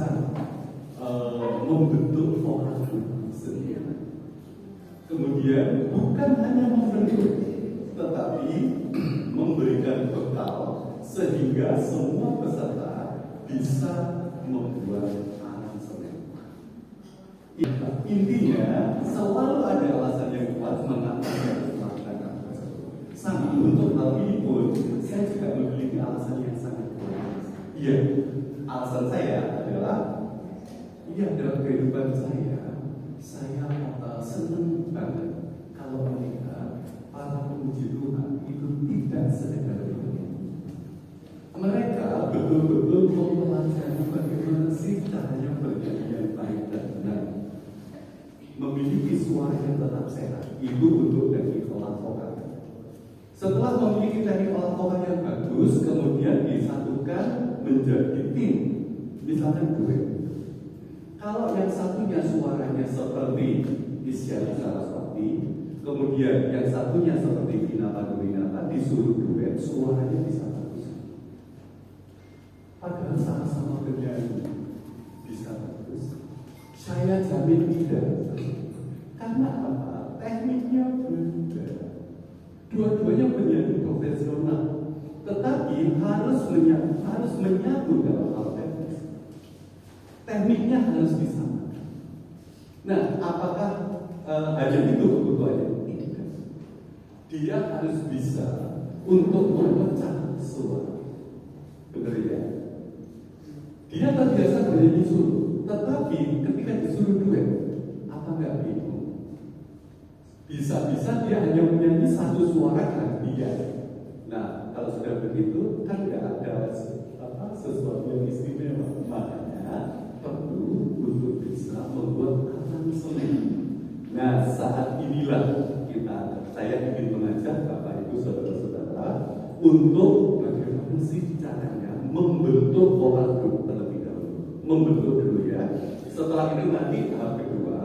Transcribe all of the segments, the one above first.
bisa membentuk vokal sendiri. Kemudian bukan hanya membentuk, tetapi memberikan bekal sehingga semua peserta bisa membuat aransemen. Intinya selalu ada alasan yang kuat mengapa harus melakukan tersebut. Sama untuk hal ini pun saya juga memiliki alasan yang sangat kuat. Iya, alasan saya adalah dalam kehidupan saya senang banget kalau melihat para pemuji Tuhan itu tidak sekedar bernyanyi. Mereka betul-betul mempelajari bagaimana sih caranya bernyanyi yang baik dan benar, memiliki suara yang tetap sehat. Itu untuk teknik olah vokal. Setelah memiliki teknik olah vokal yang bagus, kemudian disatukan menjadi tim, misalkan duet. Kalau yang satunya suaranya seperti Isyana Saraswati, kemudian yang satunya seperti Vina Panduwinata, disuruh duet, suaranya bisa bagus. Padahal sama-sama bernyanyi bisa bagus. Saya jamin tidak. Karena apa? Tekniknya beda. Dua-duanya penyanyi profesional, tetapi harus menyatu dalam hal teknis. Tekniknya harus disamakan. Nah, apakah hanya itu kebutuhannya? Tidak. Dia harus bisa untuk memecah suara. Benar ya? Dia terbiasa bernyanyi solo, tetapi ketika disuruh duet, apa nggak bingung? Bisa-bisa dia hanya menyanyi satu suara kan dia. Nah, kalau sudah begitu kan nggak ada sesuatu yang istimewa. Makanya perlu untuk bisa membuat aransemen. Nah, saat inilah saya ingin mengajak Bapak Ibu saudara-saudara untuk bagaimana sih caranya membentuk vokal grup terlebih dahulu. Membentuk dulu ya. Setelah itu nanti tahap kedua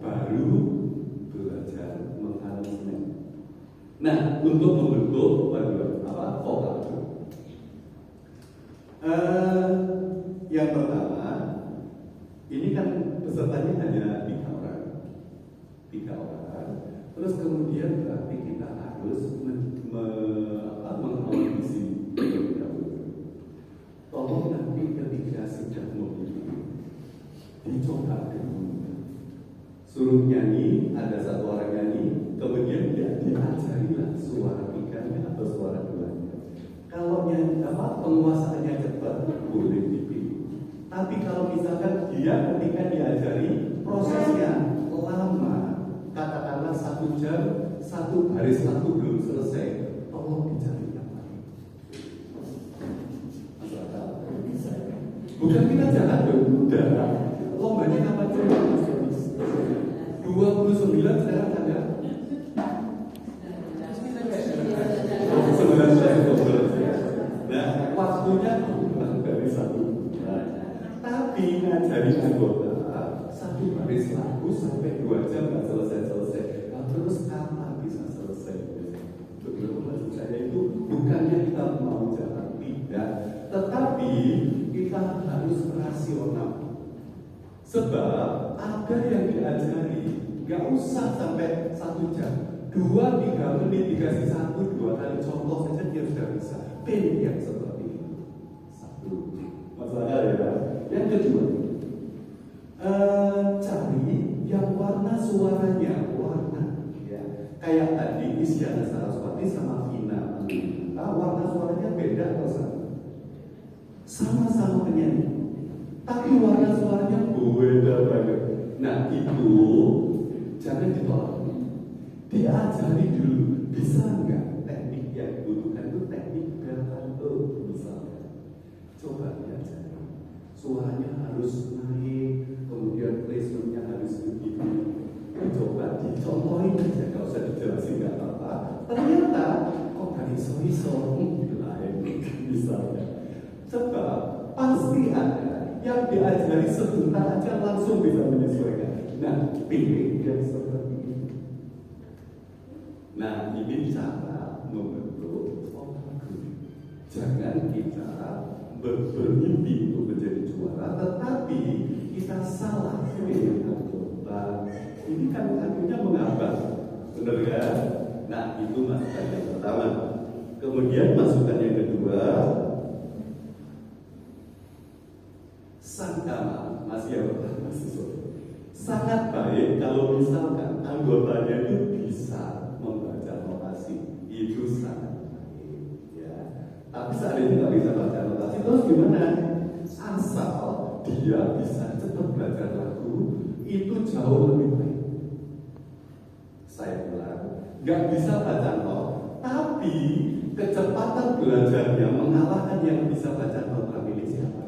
baru belajar mengaransemen. Nah, untuk membentuk vokal grup. Yang pertama, ini kan pesertanya hanya 3 orang. Terus kemudian berarti kita harus mengaudisi terlebih dahulu. Tolong nanti ketika sudah memilih, dicoba dulu. Suruh nyanyi, ada satu orang nyanyi, kemudian diajarilah suara tiganya atau suara duanya. Kalau nyanyi penguasaannya cepat, boleh dipilih. Tapi kalau misalkan dia ketika diajari prosesnya lama, katakanlah 1 jam, 1 baris lagu belum selesai, tolong dicari yang lain. Bukan kita jalan udah. Lombanya kapan coba? 29 sekarang ada. 19. Nah, waktunya kurang dari 1 bulan. Tapi ngajari anggota 1 baris lagu sampai 2 jam nggak selesai. Nah, terus kapan bisa selesai? Betul, maksud saya itu bukannya kita mau jalan, tidak, tetapi kita harus rasional. Sebab ada yang diajari nggak usah sampai 1 jam, 2-3 menit dikasih 1-2 kali contoh saja dia sudah bisa. Pilih yang seperti itu. 1 masalah ya. Yang kedua, cari yang warna suaranya ya. Kayak tadi Isyana Saraswati sama Vina Panduwinata, warna suaranya beda atau sama? Sama-sama penyanyi, tapi warna suaranya beda banget. Nah, itu jangan ditolak, diajari dulu. Bisa nggak teknik yang dibutuhkan itu teknik belcanto misalnya? Coba diajari. Suaranya harus naik, kemudian placementnya harus begitu. Coba dicontohin aja, nggak usah dijelasin nggak apa-apa. Ternyata kok nggak iso-iso lain misalnya. Coba pasti ada yang diajari sebentar aja langsung bisa menyesuaikan. Nah, pilih yang seperti ini. Nah, ini cara membentuk vokal grup. Jangan kita bermimpi untuk menjadi juara, tetapi kita salah pilih anggota. Ini kan akhirnya mengambang, benar kan? Nah, itu masukan yang pertama. Kemudian masukan yang kedua, sangat baik kalau misalkan anggotanya itu bisa membaca notasi, itu sangat baik, ya. Tapi seandainya nggak bisa baca notasi, terus gimana? Asal dia bisa cepat belajar lagu, itu jauh lebih baik. Saya bilang, nggak bisa baca not, tapi kecepatan belajarnya mengalahkan yang bisa baca not. Pilih siapa?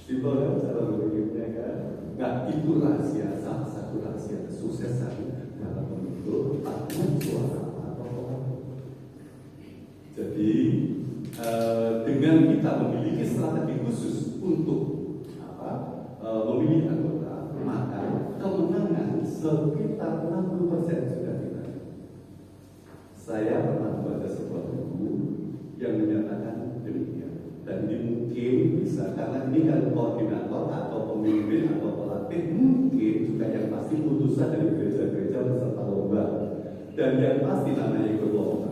Simpel kan cara berpikirnya kan? Nggak, itu rahasia, salah satu rahasia kesuksesan dalam membentuk paduan suara atau orang. Jadi dengan kita memiliki strategi khusus untuk memilih anggota, maka kemenangan sekitar 60% sudah diraih. Saya pernah baca sebuah buku yang menyatakan demikian, dan ini mungkin bisa karena ini kan koordinator atau pemimpin atau pelatih, mungkin juga yang pasti putusan dari gereja-gereja beserta lomba, dan yang pasti namanya ikut lomba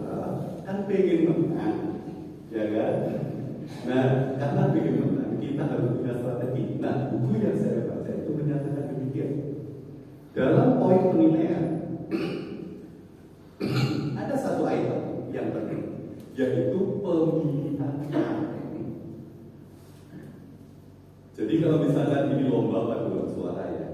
kan pengen menang, ya kan? Nah, karena pengen menang kita harus punya strategi. Nah, buku yang saya baca itu menyatakan demikian. Dalam poin penilaian ada satu item yang penting, yaitu pemilihan. Jadi kalau misalnya ini lomba paduan suara ya,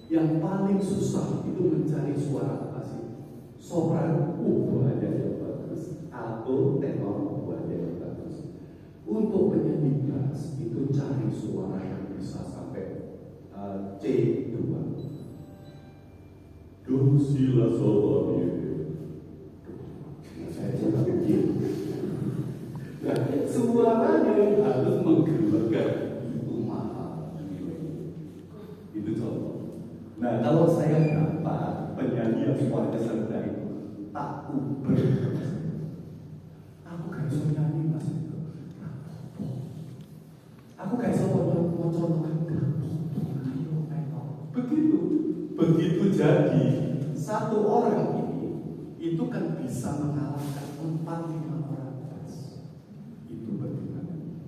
yang paling susah itu mencari suara apa sih? Sopran, banyak yang bagus, alto, tenor, banyak yang bagus. Untuk penyanyi bass itu cari suara yang bisa sampai C2. Do si la sol la mi. Saya juga begitu. Nah, suaranya harus menggerakkan. Itu contoh. Nah, kalau saya dapat penyanyi yang suaranya sedang itu, tak uber. Aku gak bisa nyanyi mas itu. Aku gak bisa mau contohkan. Begitu jadi satu orang ini itu kan bisa mengalahkan 4-5 orang bass. Itu bagaimana?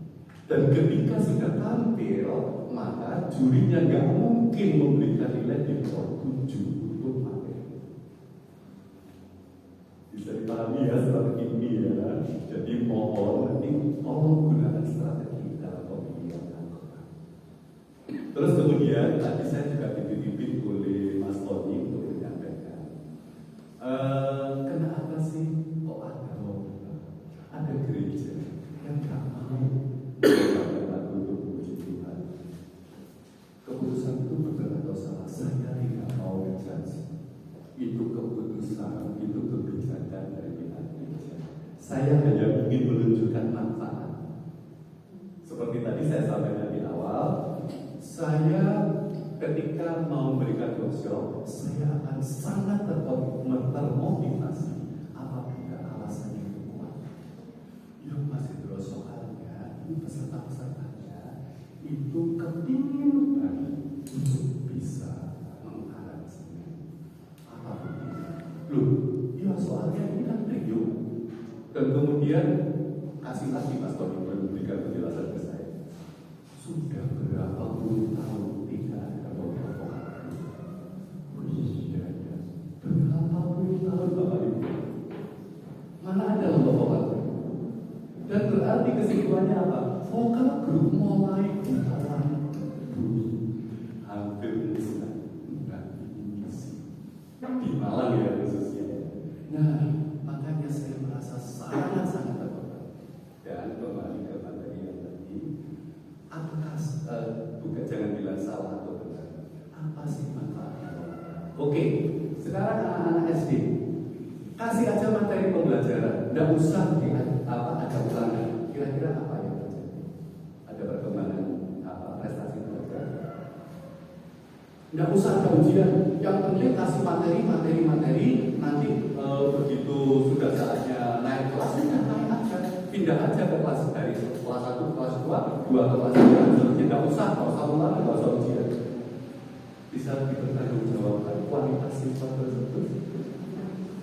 Dan ketika sudah tampil, maka jurinya nggak mungkin memberikan nilai di bawah 7 untuk materi. Bisa dipahami ya strategi ini ya. Jadi mohon nanti tolong gunakan strategi dalam pemilihan anggota. Terus kemudian tadi saya juga dipimpin oleh Mas Tony untuk menyampaikan, kenapa sih kok ada lomba, ada gereja yang nggak mau untuk puji Tuhan? Keputusan itu benar atau salah, saya tidak mau menjudge. Itu keputusan, itu kebijakan dari pihak gereja. Saya hanya ingin menunjukkan manfaat. Seperti tadi saya sampaikan di awal, saya ketika mau memberikan workshop, saya akan sangat termotivasi apabila alasannya itu kuat. Ya masih terus soalnya, ini peserta-pesertanya itu kepingin banget untuk bisa mengaransemen apapun. Loh, ya soalnya ini kan trio. Dan kemudian kasih lagi Mas Tony memberikan penjelasan ke saya. Sudah berapa puluh tahun tidak ada lomba vokal? Iya. Berapa puluh tahun Bapak Ibu? Mana ada lomba vokal? Dan berarti kesimpulannya apa? Vokal grup mulai bertahan hampir musnah. Di Malang ya khususnya. Nah, makanya saya merasa sangat-sangat terberat. Dan kembali ke materi yang tadi, apakah bukan jangan bilang salah atau benar? Apa sih manfaatnya? Oke, sekarang anak-anak SD kasih aja materi pembelajaran, tidak usah ada ulangan. Kira-kira apa yang terjadi? Ada perkembangan prestasi belajar? Tidak usah ada ujian. Yang penting kasih materi. Nanti begitu sudah saatnya naik kelas, naik aja. pindah aja ke kelas dari kelas 1 ke kelas 2 ke kelas 3, seterusnya nggak usah ulangan, nggak usah ujian. Bisa dipertanggungjawabkan kualitas siswa tersebut.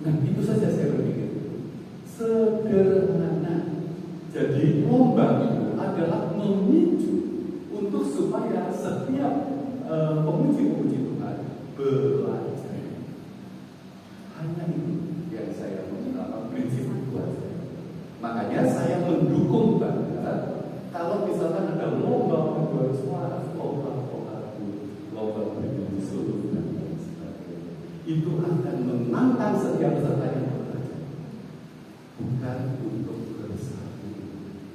Nah, itu saja saya berpikir. Sederhana. Jadi lomba itu adalah memicu untuk supaya setiap pemuji-pemuji Tuhan belajar. Hanya itu yang saya prinsip buat saya. Makanya saya mendukung banget kalau misalkan ada lomba membuat suara, lomba bernyanyi solo dan lain sebagainya. Itu akan menantang setiap peserta yang belajar, bukan untuk bersaing.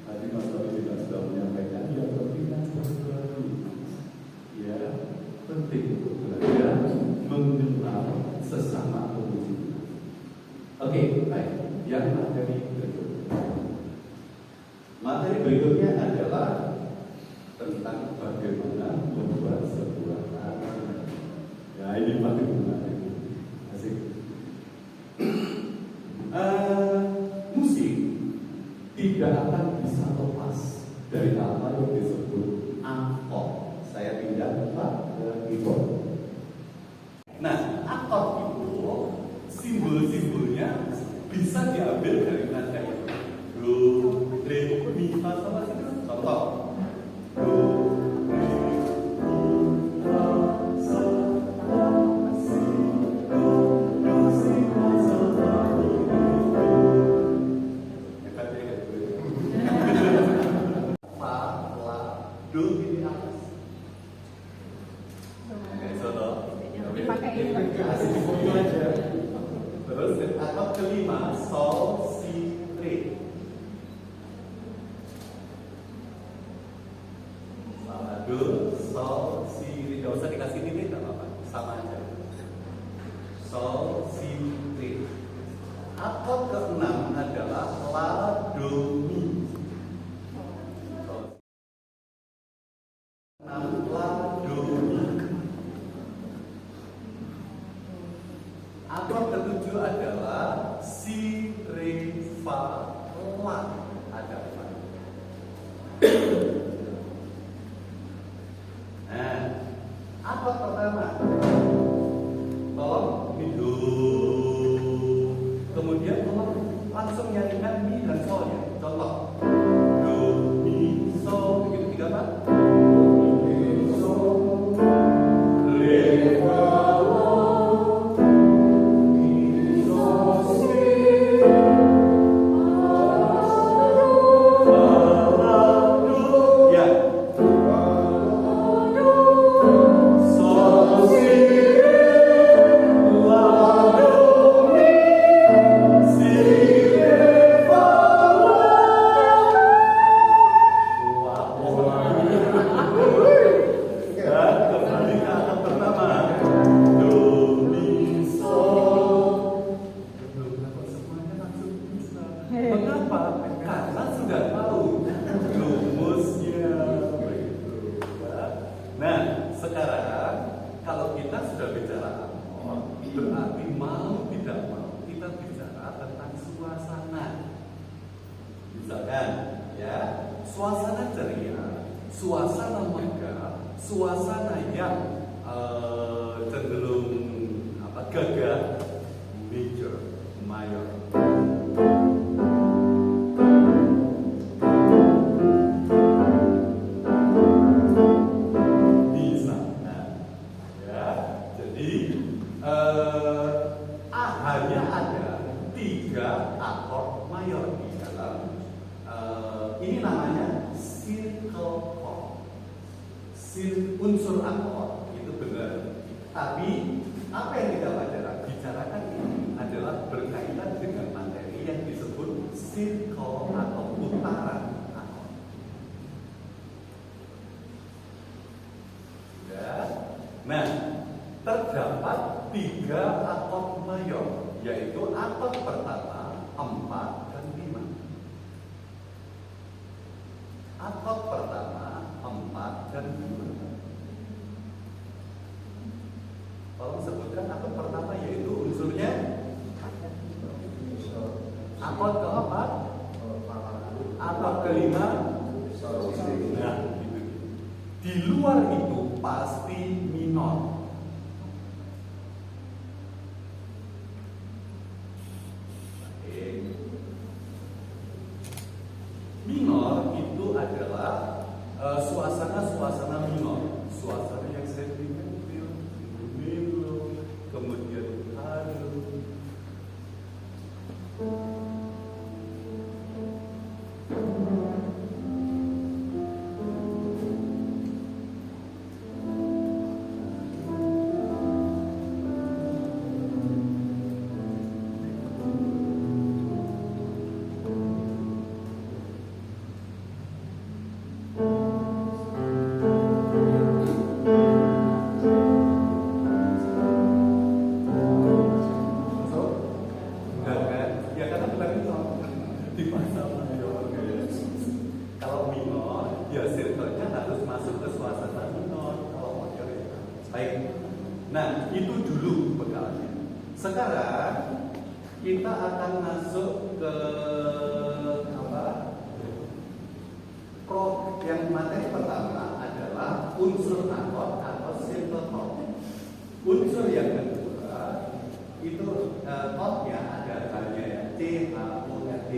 Tadi Mas Tony juga sudah menyampaikan, ya pentingnya baru, ya penting untuk belajar mengenal sesama pemuji. Oke, baik. Yang materi berikutnya. Materi berikutnya adalah tentang bagaimana membuat sebuah karya. Ya, ini paling menarik. Asik. Musik tidak akan bisa lepas dari apa yang disebut akord. Saya pindah ke keyboard. Nah, akord itu simbol-simbolnya bisa diambil dari nada itu. Do, re, mi, fa, sol, la, si. Contoh. Do, re, mi, fa, sol, la, si. Do, si, fa, sol, la, mi, do. Hebat ya, fa, la, do ini atas. Oke, contoh. Dipakai ini. Kasih di foto aja. Terus akord kelima, sol, si, re. Sama do, sol, si, re. Gak usah dikasih titik, gak apa-apa, sama aja. Sol, si, re. Akord keenam adalah la, do, mi. La, do, mi. Akord ketujuh adalah si, re, fa, la. Ada fa. Nah, akord pertama, tolong mi, do. Kemudian tolong langsung nyanyikan mi dan solnya. Contoh, do, mi, sol, begitu 3 apa? Do, mi, sol, re, fa, la. Mengapa? Karena sudah tahu rumusnya. Nah, sekarang kalau kita sudah bicara akord, berarti mau tidak mau kita bicara tentang suasana. Misalkan, ya, suasana ceria, suasana megah, suasana yang cenderung gagah, major, mayor. Hanya ada 3 akord mayor di dalam ini namanya circle chord. Unsur akord itu benar, tapi apa yang kita bicarakan ini adalah berkaitan dengan materi yang disebut circle atau putaran akord. Ya. Nah, terdapat 3 akord mayor, yaitu akord pertama 4 dan 5. Akord pertama 4 dan 5. Tolong sebutkan akord pertama, yaitu unsurnya akord keempat. Di luar itu pasti minor. Minor itu adalah suasana minor, suasana yang sentimental, melo, kemudian haru. Nah, itu dulu bekalnya. Sekarang kita akan masuk ke yang materi pertama adalah unsur akord atau simple chord. Unsur yang kedua itu chordnya ada hanya C, H, U, F, D.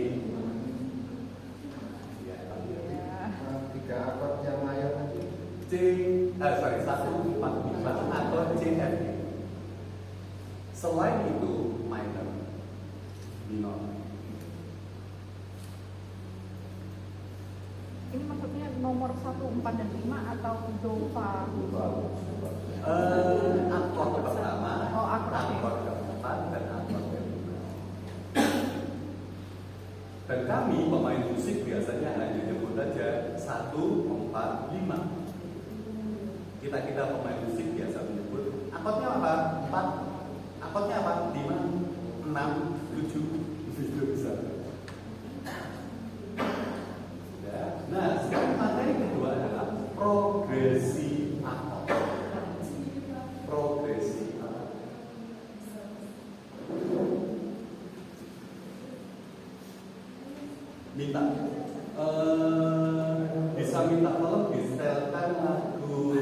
Tiga akord yang mayor tadi. C, 1, 4, 5 atau C, F, D. Selain itu minor, minor. Ini maksudnya nomor 1, 4, dan 5 atau do, fa? Akord pertama, akord keempat, dan akord kelima. Dan kami pemain musik biasanya hanya nyebut aja 1, 4, 5. Kita pemain musik biasa menyebut akordnya apa? 4. Akordnya apa? 5, 6, 7. Itu bisa. Nah, sekarang materi kedua adalah progresi akord. Progresi akord. Minta bisa minta tolong disetelkan lagu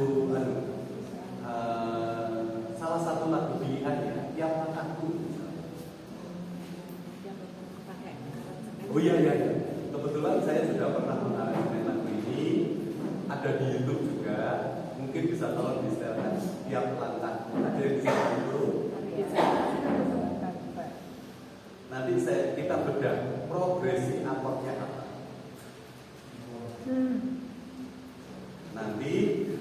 salah satu lagu pilihannya tiap lagu. Oh iya. Kebetulan saya sudah pernah mengalami lagu ini, ada di YouTube juga. Mungkin bisa tolong disetelkan tiap langkah. Ada yang bisa dulu. Nanti kita bedah progresi akordnya apa. Nanti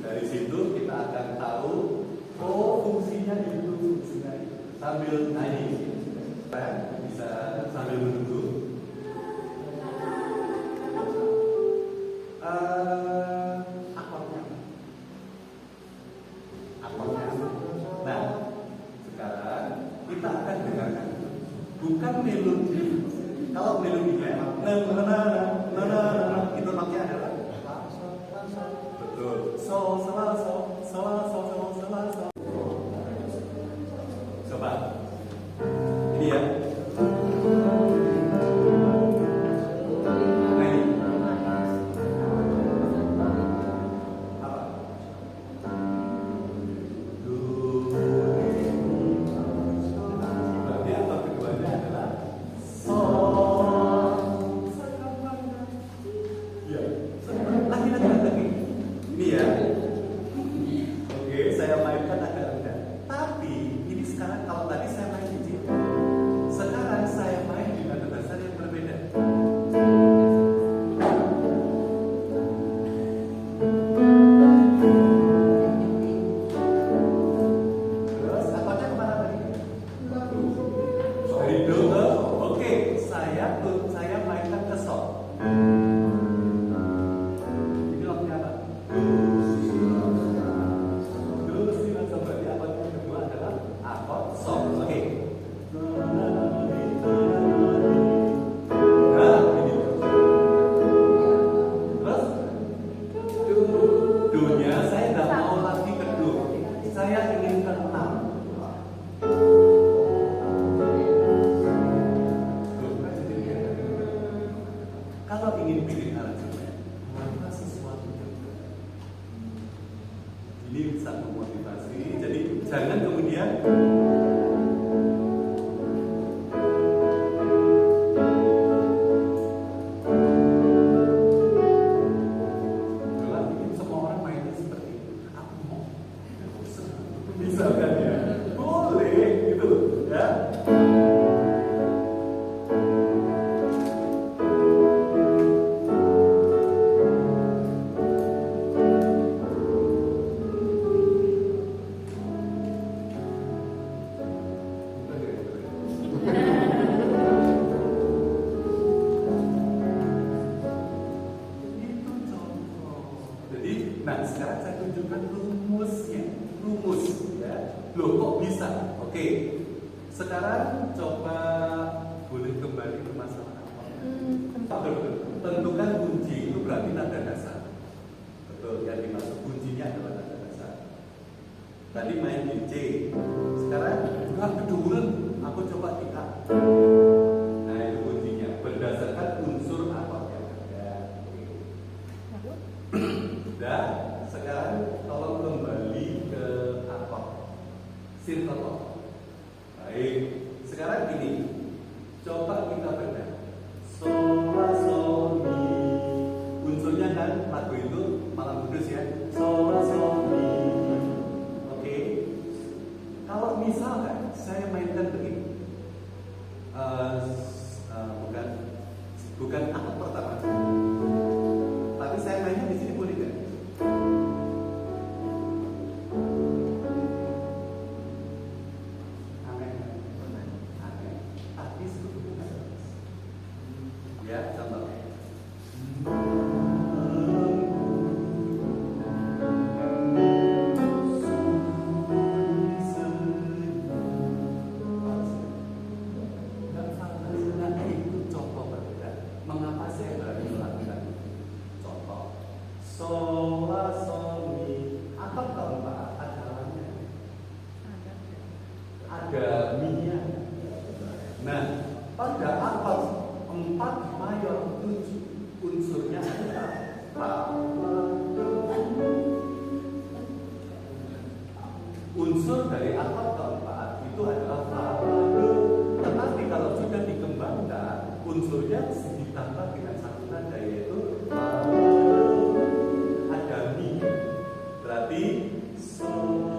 dari situ kita akan tahu fungsinya itu sambil nyanyi. Bisa sambil menunggu. Akordnya. Nah, sekarang kita akan dengarkan bukan melodi. Kalau melodinya itu maknya adalah betul. Sol. Coba. Ini ya. Kalau ingin bikin aransemen, maka sesuatu juga Jangan kemudian bikin semua orang mainnya seperti itu. Aku mau, bisa kan ya? Boleh gitu loh, ya. Nah, sekarang saya tunjukkan rumusnya. Rumus, ya. Loh, kok bisa? Oke. Sekarang coba boleh kembali ke masalah apa? Tentukan kunci itu berarti nada dasar. Betul, yang dimaksud kuncinya adalah nada dasar. Tadi main di C. Sekarang udah keduren, aku coba di A. Nah, itu kuncinya berdasarkan unsur apa yang ada. Dan sekarang tolong kembali ke akord circle. Baik, sekarang gini, coba kita bedah. Sol la sol mi. Unsurnya kan lagu itu Malam Kudus ya. Sol la sol mi. Oke. Kalau misalkan saya mainkan begini, bukan akord pertama, tapi saya mainnya di sini boleh nggak? Ya, contoh. Itu contoh berbeda. Mengapa saya berani melakukan contoh? Sol la sol mi. Akord keempat adanya ada mi-nya. Nah, pada akord 4 mayor 7 unsurnya adalah fa. Unsur dari akord keempat itu adalah fa. Tetapi kalau sudah dikembangkan, unsurnya ditambah dengan satu nada yaitu fa. Ada mi. Berarti sol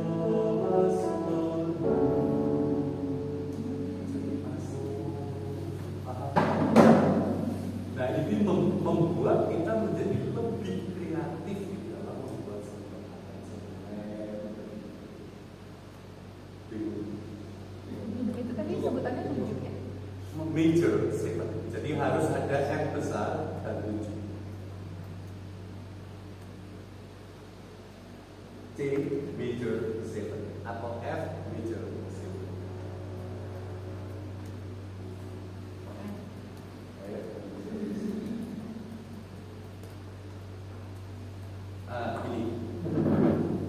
la sol Nah, ini membuat kita menjadi lebih kreatif di dalam membuat sebuah Itu tadi sebutannya 7 ya? major 7. Jadi harus ada F besar dan 7. C major 7 atau F major 7. Ini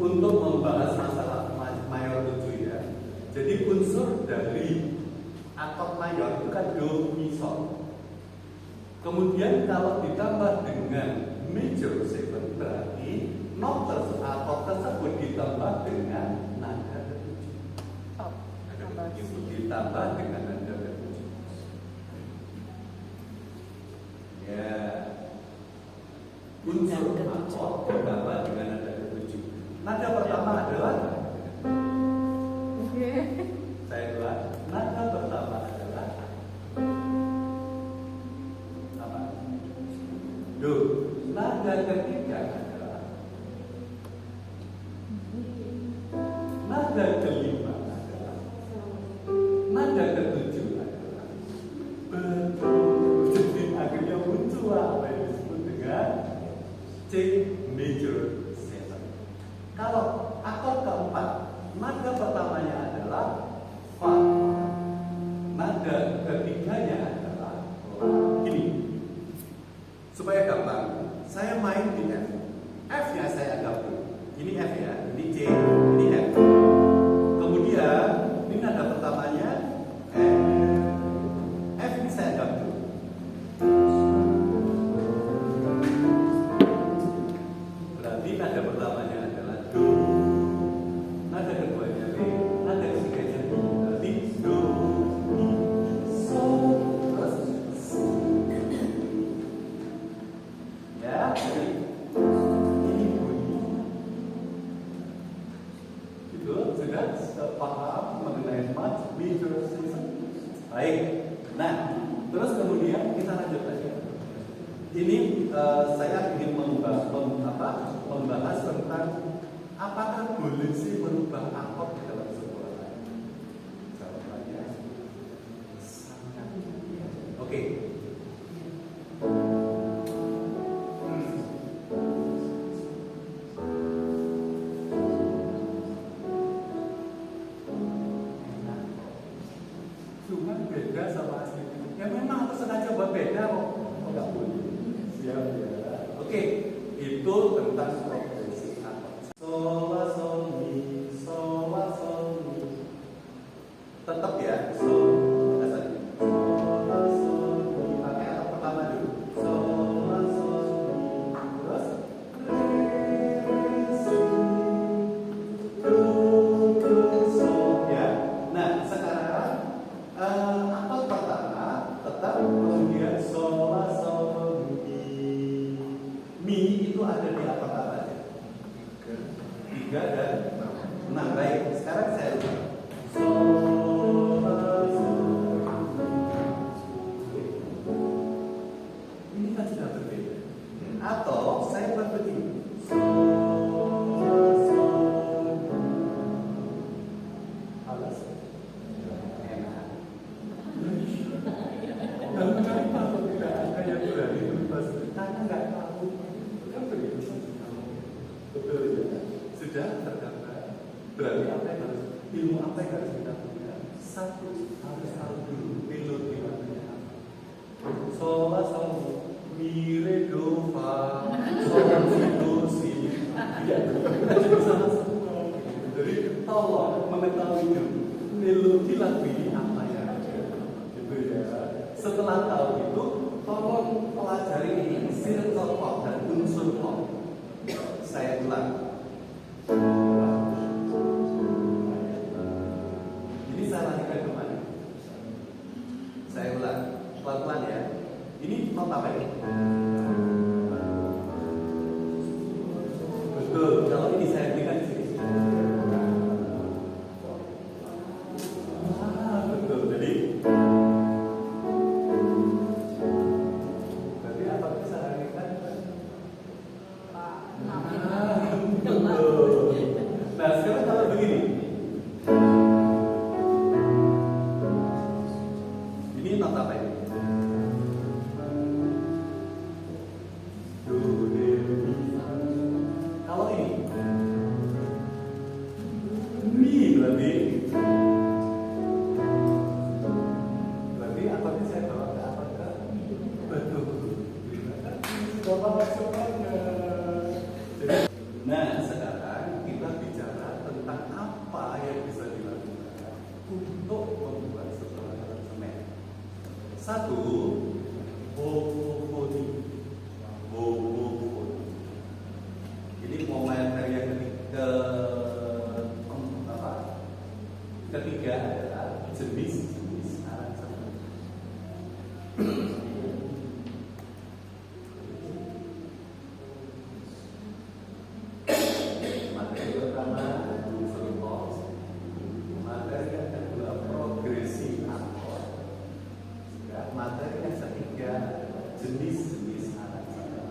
untuk membahas masalah mayor 7 ya. Jadi unsur dari akord mayor itu kan do, mi, sol. Kemudian kalau ditambah dengan major 7 berarti not akord tersebut ditambah dengan nada ke-7. Oh, Itu ditambah dengan nada ke-7. Ya. Unsur akord ditambah dengan nada ke-7. Nada pertama adalah saya ulang. Nada pertama adalah apa? Do. Nada ketiga adalah nada kelima adalah nada ke-7 adalah betul. Jadi akhirnya muncul apa yang disebut dengan C major 7. Kalau akord keempat, nada pertamanya adalah fa. Nada ketiganya adalah la. Gini, supaya gampang, saya main di F. F-nya saya anggap dulu. Ini F ya, ini C, ini F. Kemudian ini nada pertamanya F. F ini saya anggap dulu. Berarti nada pertamanya adalah do, nada keduanya re, paham mengenai majeur season? Baik. Nah, terus kemudian kita lanjut lagi. Ini saya ingin membahas tentang apakah boleh sih merubah akord di dalam sebuah lagu? Jawabannya sangat. Oke. Cuma beda sama asli. Ya memang aku sengaja buat beda kok. Oh, nggak boleh. Siap ya. Oke, itu tentang progresi akord. Sol la sol mi, sol la sol mi. Tetap ya, sol. Sol la sol mi. Pakai akord pertama dulu. Sol la sol mi. Terus re si do sol ya. Nah sekarang akord pertama tetap, kemudian sol la sol mi. Mi itu ada di akord apa aja? 3 dan 6. Baik, sekarang saya sol la sol. Ini kan sudah berbeda. Atau saya buat begini. Sol la sol. Alas. Enak. Kalau kenapa tidak ada yang berani berubah? Karena nggak tahu. Kan begitu saja. Betul ya. Sudah tergambar. Berarti apa yang harus, ilmu apa yang harus kita punya? Satu, harus tahu dulu melodi lagunya. Sol la sol mi re do fa sol si do si. Tidak, kita jadi salah semua. Jadi tolong mengetahui dulu melodi lagu ini apa ya. Gitu ya. Setelah tahu itu, tolong pelajari ini circle chord dan unsur chord. Saya ulang. Ini salah latihan kemana? Saya ulang, pelan-pelan ya. Ini not apa ini? Betul. Kalau ini saya berikan di sini. Betul. Jadi berarti apa bisa berikan? Betul. Nah sekarang kalau begini, ini not apa ini? Do, re, mi, fa. Kalau ini, mi berarti akordnya saya bawa ke apa ke? Betul. Coba maksudnya. Nah sekarang kita bicara tentang apa yang bisa dilakukan untuk membuat sebuah aransemen. Satu, homofoni. Homofoni. Ini materi yang ketiga adalah jenis-jenis aransemen. Materi pertama unsur chord, materi yang kedua progresi akord, materi yang ketiga jenis-jenis aransemen.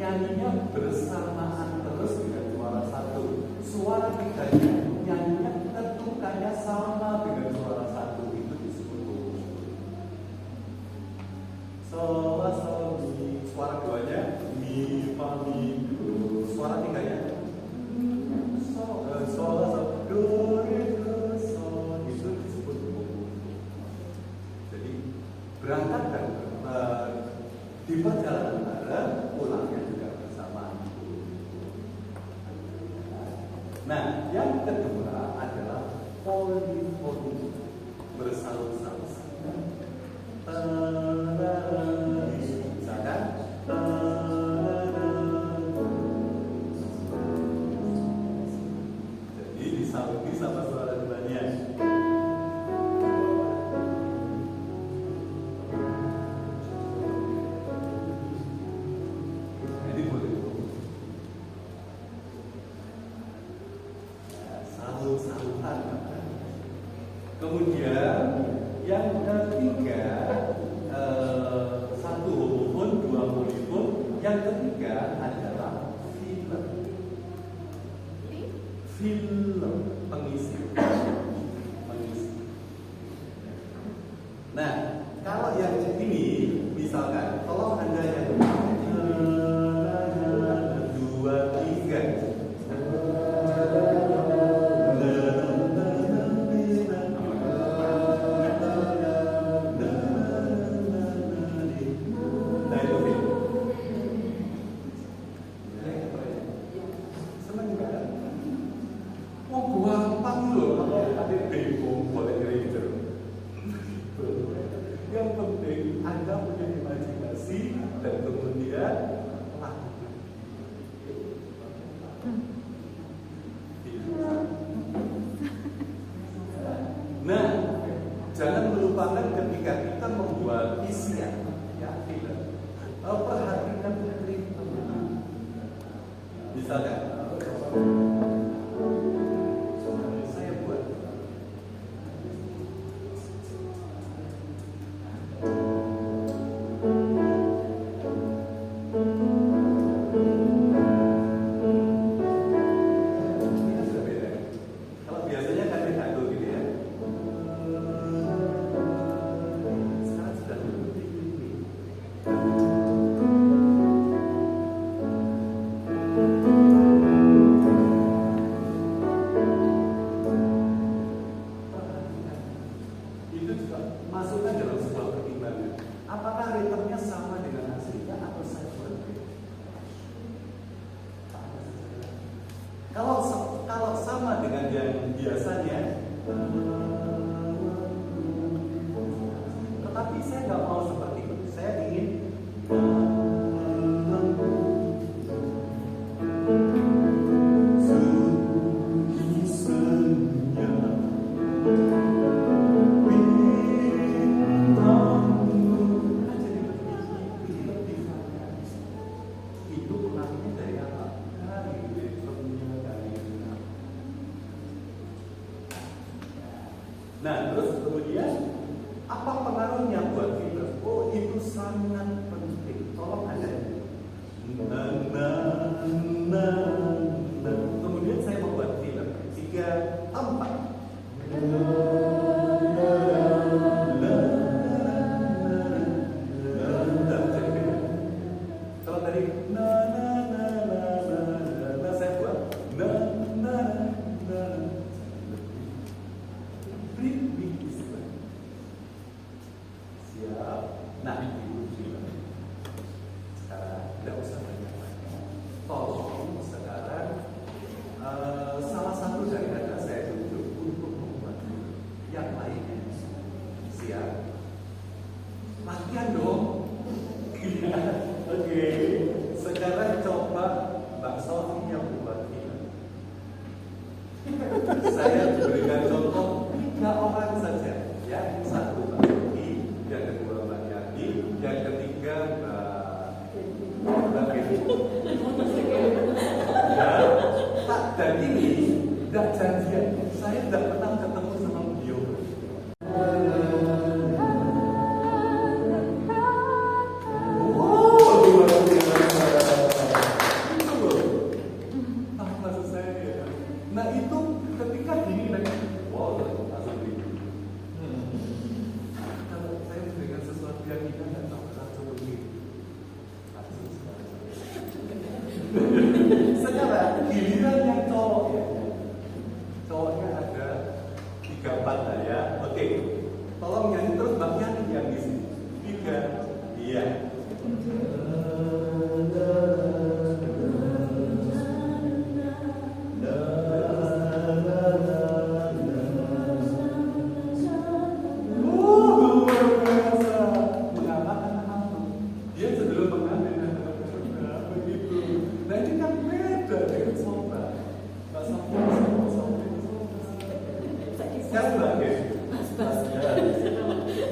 Nyanyinya bersamaan terus dengan suara satu. Suara tiganya nyanyinya ketukannya sama dengan suara satu, itu disebut homofoni. Sol la sol mi, suara keduanya mi fa mi do, suara tiganya sol la sol do re do sol, itu disebut homofoni. Jadi berangkat dan di perjalanan bareng, pulangnya juga bersama. Nah, yang kedua adalah polifoni, bersaut-saut. Misalkan jadi disauti sama suara duanya. Jadi boleh. Salut. bersahutan. Kemudian yang ketiga, satu homofon, dua polifon. Yang ketiga adalah filler. Filler, pengisi. Nah, kalau yang ini, misalkan, tolong Anda yang dua, tiga. Yang penting Anda punya imajinasi dan kemudian lakukan. Nah, jangan melupakan ketika kita membuat isian, ya, film. Perhatikan ritme. Misalkan, saya buat. Masukkan dalam sebuah pertimbangan. Apakah ritmenya sama dengan aslinya atau saya berbeda? Kalau sama dengan yang biasanya, tetapi saya nggak mau seperti itu. Saya ingin Nah, terus kemudian apa pengaruhnya buat kita? Oh, itu sangat penting. Tolong Anda. Kemudian saya membuat film 3, 4. Kalau tadi saya buat siap. Nah, itu film. Sekarang tidak usah banyak lagi. Tolong sekarang salah satu dari Anda saya tunjuk untuk membuat film. Yang lainnya siap. Latihan dong. Oke. Sekarang coba Mbak Sofi yang membuat film. Saya berikan contoh 3 orang saja. Ya, 1 Mbak Sofi, yang kedua Mbak Yati, yang ketiga Mbak Devi. Dan ini tidak janjian. Saya tidak pernah ketemu sama beliau. Nah itu ketika gini lagi, wow, langsung begini. Kalau saya memberikan sesuatu yang kita nggak tahu, langsung begini. Sekarang giliran yang cowok ya, cowoknya ada 3-4 lah ya. Oke, tolong nyanyi terus Mbak Yani yang di sini. 3, iya.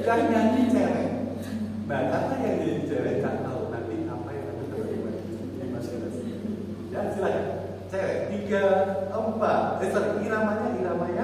Kan nyanyi cewek. Nah, karena yang nyanyi cewek nggak tahu nanti apa yang akan terjadi di masyarakat. Ya, silakan. Cewek 3, 4. Iramanya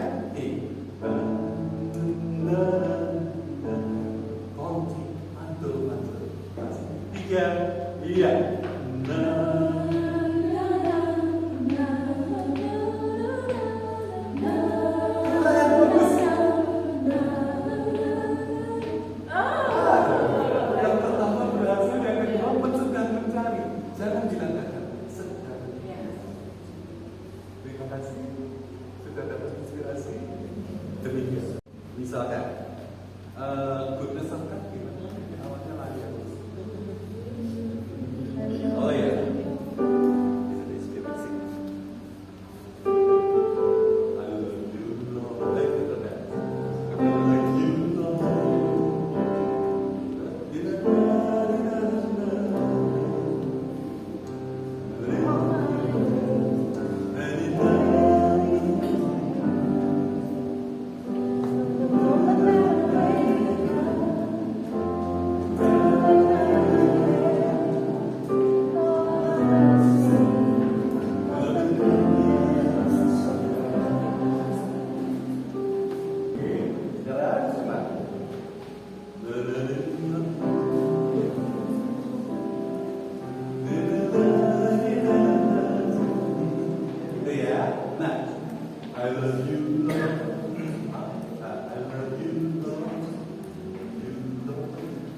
love you, Lord. I love you, Lord. You, Lord.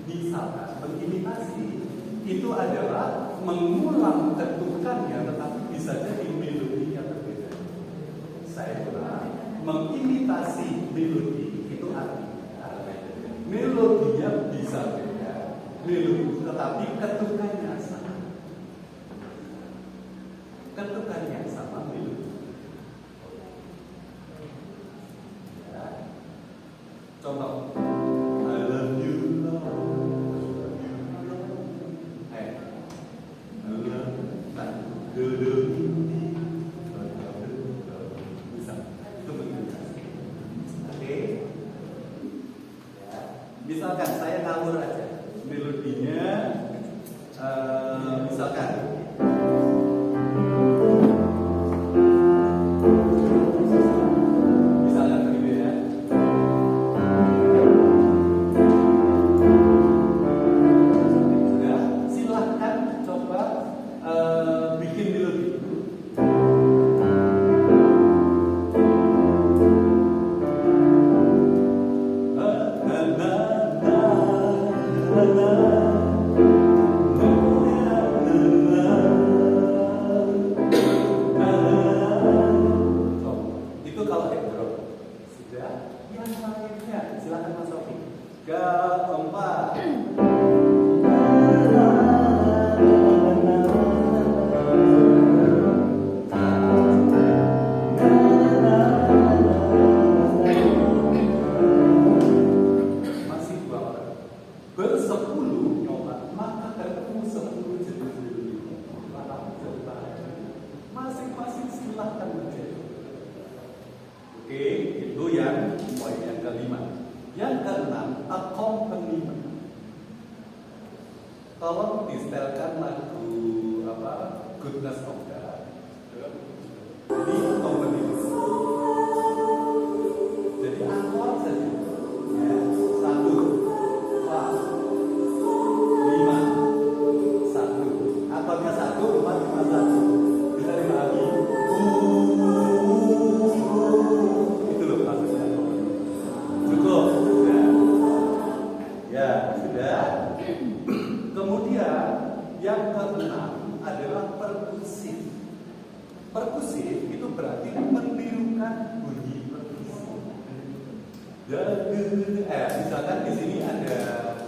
Misalkan mengimitasi itu adalah mengulang ketukannya, tetapi bisa jadi melodinya berbeda. Saya ulang, mengimitasi melodi itu artinya melodinya bisa beda, melodi tetapi ketukannya sama. Ketukannya sama melodi. Ya. Contoh, I love you, Lord. Misalkan saya ngawur aja melodinya, misalkan begitu ya. Sudah, silahkan coba bikin melodi. Itu kalau intro. Sudah, yang lainnya silakan Mas Sofi. Keempat. Masih dua orang. Bersepuluh nyoba, maka ketemu 10 jenis melodi. Masing-masing silahkan menjadi. Oke, itu yang poin yang kelima. Yang keenam, accompaniment. Tolong disetelkan lagu apa? Goodness of God. Jadi accompaniment. Jadi akord saja. Ya, 1, 4, 5, 1. Akordnya 1, 4, 5, 1. Bisa dipahami? Itu loh maksudnya. Cukup. Sudah. Ya, sudah. Kemudian yang keenam adalah perkusif. Perkusif itu berarti menirukan bunyi perkusi. Misalkan di sini ada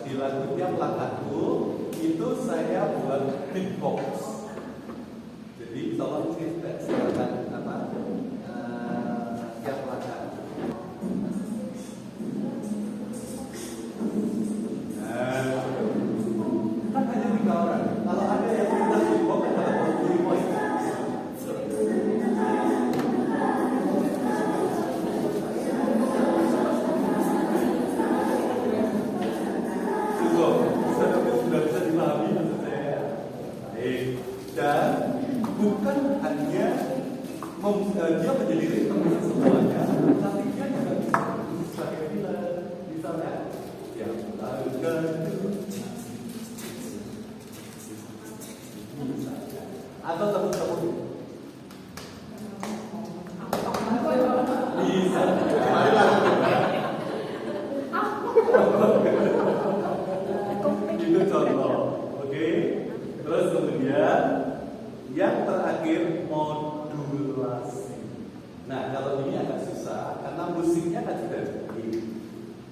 di lagu tiap lagu itu saya buat beatbox. Jadi tolong silakan apa tiap lagu. Kan hanya 3 orang. Kalau ada yang minta beatbox adalah 20 poin. Sudah bisa dipahami maksud saya. Dan bukan hanya dia menjadi ritme semuanya, tapi dia juga bisa sebagai filler, misalnya yang lakukan atau teman-teman bisa. Itu contoh, oke. Terus kemudian yang terakhir modulasi. Nah kalau ini agak susah karena musiknya kan sudah jadi.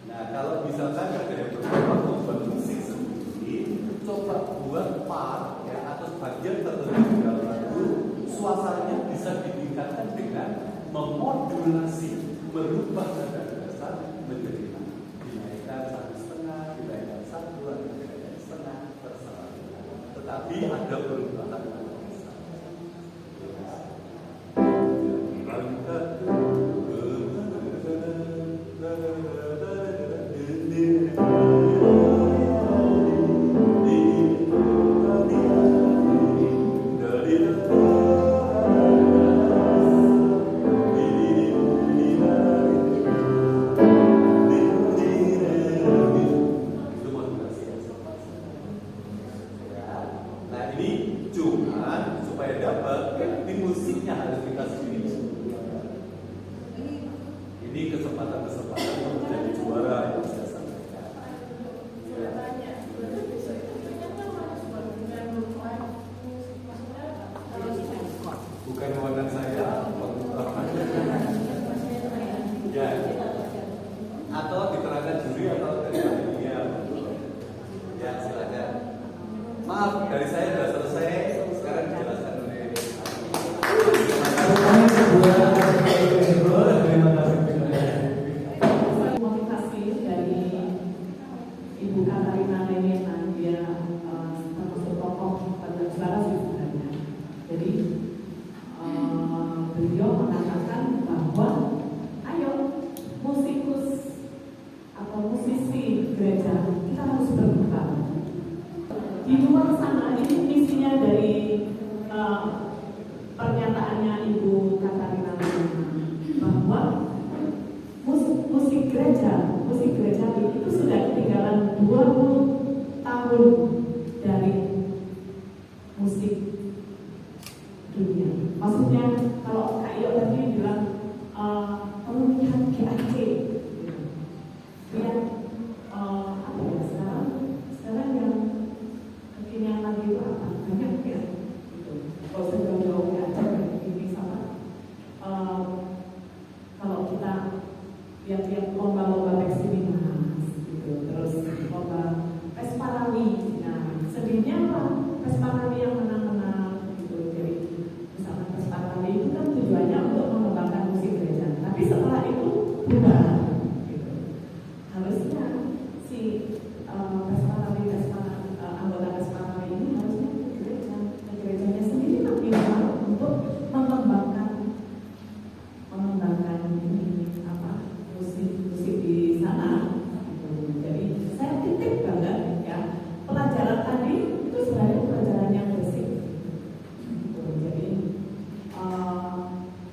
Nah kalau misalkan ada yang beberapa membuat musik sendiri, coba buat part ya atau bagian tertentu di dalam lagu, suasananya bisa ditingkatkan dengan memodulasi, merubah nada dasar menjadi dinaikkan 1,5, dinaikkan 1, dinaikkan setengah terserah. Tetapi ada perubahan. Nah ini cuma Ini kesempatan-kesempatan untuk menjadi juara yang saya sampaikan. Bukan wewenang saya. Ya. Atau diterangkan juri atau dari panitia. Ya, silakan. Maaf, dari saya sudah selesai. Sekarang dijelaskan oleh motivasi dari Ibu Katarina Lenena, dia termasuk tokoh juara sih sebenarnya. Jadi beliau mengatakan bahwa ayo musikus atau musisi gereja kita harus berbuka. Di luar sana ini misinya dari pernyataannya Ibu Katarina bahwa musik gereja itu sudah ketinggalan 20 tahun dari musik dunia. Maksudnya kalau Kak Iyo tadi bilang pemilihan GAC, lihat apa ya sekarang yang kekinian lagi itu apa banyak ya. Kalau saya jauh ya ini sama kalau kita lihat lomba-lomba Peksinas gitu, terus lomba Pesparawi. Nah, sedihnya apa? Pesparawi yang menang-menang gitu. Jadi misalnya Pesparawi itu kan tujuannya untuk mengembangkan musik gereja. Tapi setelah itu berubah gitu. Harusnya si anggota Pesparawi ini harusnya gerejanya sendiri nanti untuk mengembangkan ini musik di sana. Gitu. Jadi saya titik banget ya pelajaran tadi itu sebenarnya pelajaran yang bersih. Gitu. Jadi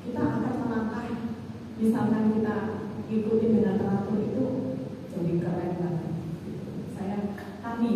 kita akan melangkah, misalkan kita ikuti dengan teratur itu jadi keren banget. Gitu. Kami